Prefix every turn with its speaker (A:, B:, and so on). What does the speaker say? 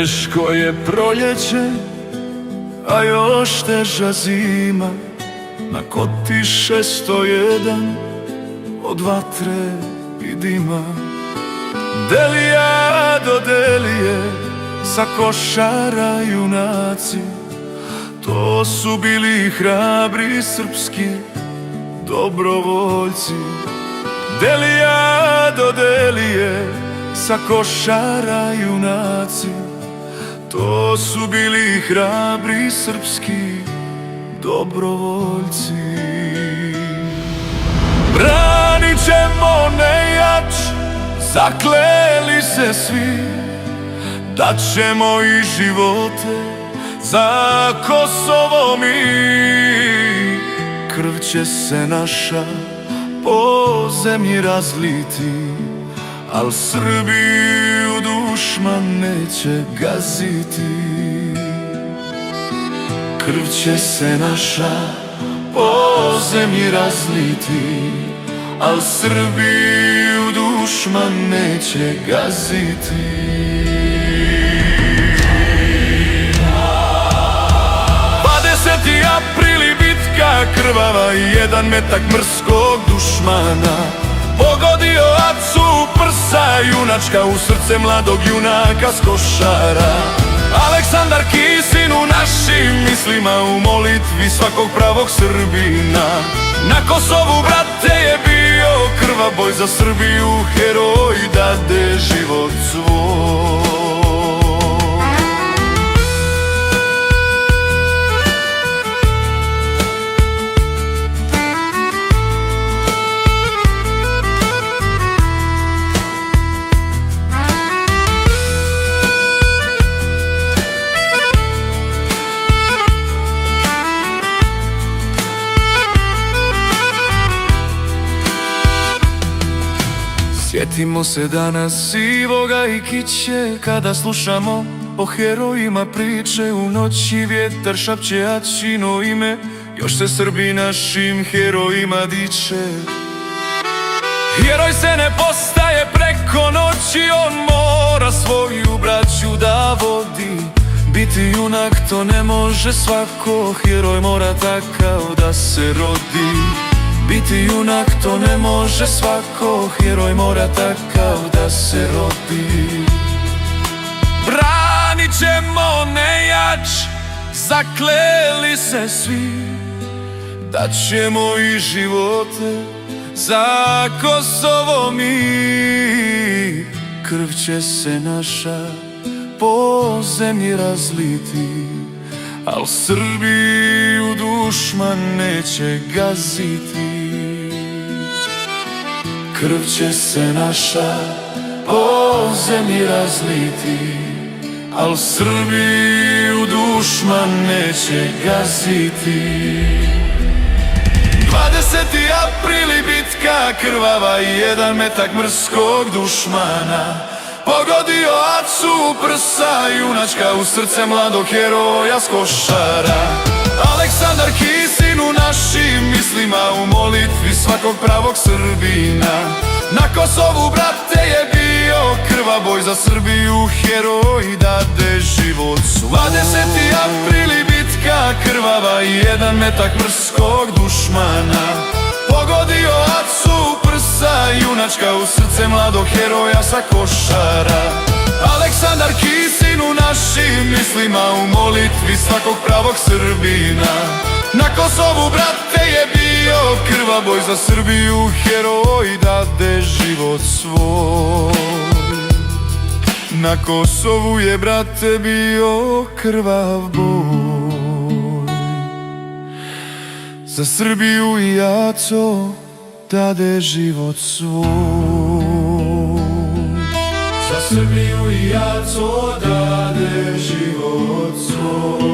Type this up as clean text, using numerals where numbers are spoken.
A: Teško je proljeće, a još teža zima. Na kotiše 101 od vatre i dima. Delija do Delije, sa Košara junaci. To su bili hrabri srpski dobrovoljci. Delija do Delije, sa Košara junaci. To su bili hrabri srpski dobrovoljci. Branit ćemo nejač, zakleli se svi, dat ćemo i živote za Kosovo mi. Krv će se naša po zemlji razliti, al Srbiju dušman neće gaziti. Krv će se naša po zemlji razliti, al Srbiju dušman neće gaziti. 20. april i bitka krvava, jedan metak mrskog dušmana pogodio acu u prsa, junačka u srce mladog junaka s Košara. Aleksandar Kisin u našim mislima, u molitvi svakog pravog Srbina. Na Kosovu, brate, je bio krvav boj za Srbiju, heroj dade život svoj. Sjetimo se danas sivoga i kiće, kada slušamo o herojima priče. U noći vjetar šapće Ačino ime, još se Srbi našim herojima diče. Heroj se ne postaje preko noći, on mora svoju braću da vodi. Biti junak to ne može svako, heroj mora takav da se rodi. Biti junak to ne može svako, heroj mora takav da se rodi. Branit ćemo nejač, zakleli se svi, dat ćemo i živote za Kosovo mi. Krv će se naša po zemlji razliti, al Srbiju dušman neće gaziti. Krv će se naša po zemlji razliti, al Srbiju dušman neće gaziti. 20. april i bitka krvava, jedan metak mrskog dušmana pogodio acu u prsa, junačka u srce mladog heroja s Košara. Aleksandar Kisin u našim mislima, u molitvi svakog pravog Srbina. Na Kosovu, brate, je bio krvav boj za Srbiju, heroj dade život svoj. 20. april i bitka krvava, jedan metak mrskog dušmana pogodio acu u prsa, junačka u srce mladog heroja sa Košara. Aleksandar Kisin u našim mislima, u molitvi svakog pravog Srbina. Na Kosovu, brate, je bio krvav boj za Srbiju, heroj dade život svoj. Na Kosovu je, brate, bio krvav boj za Srbiju i aco dade život svoj. Za Srbiju i aco dade život svoj.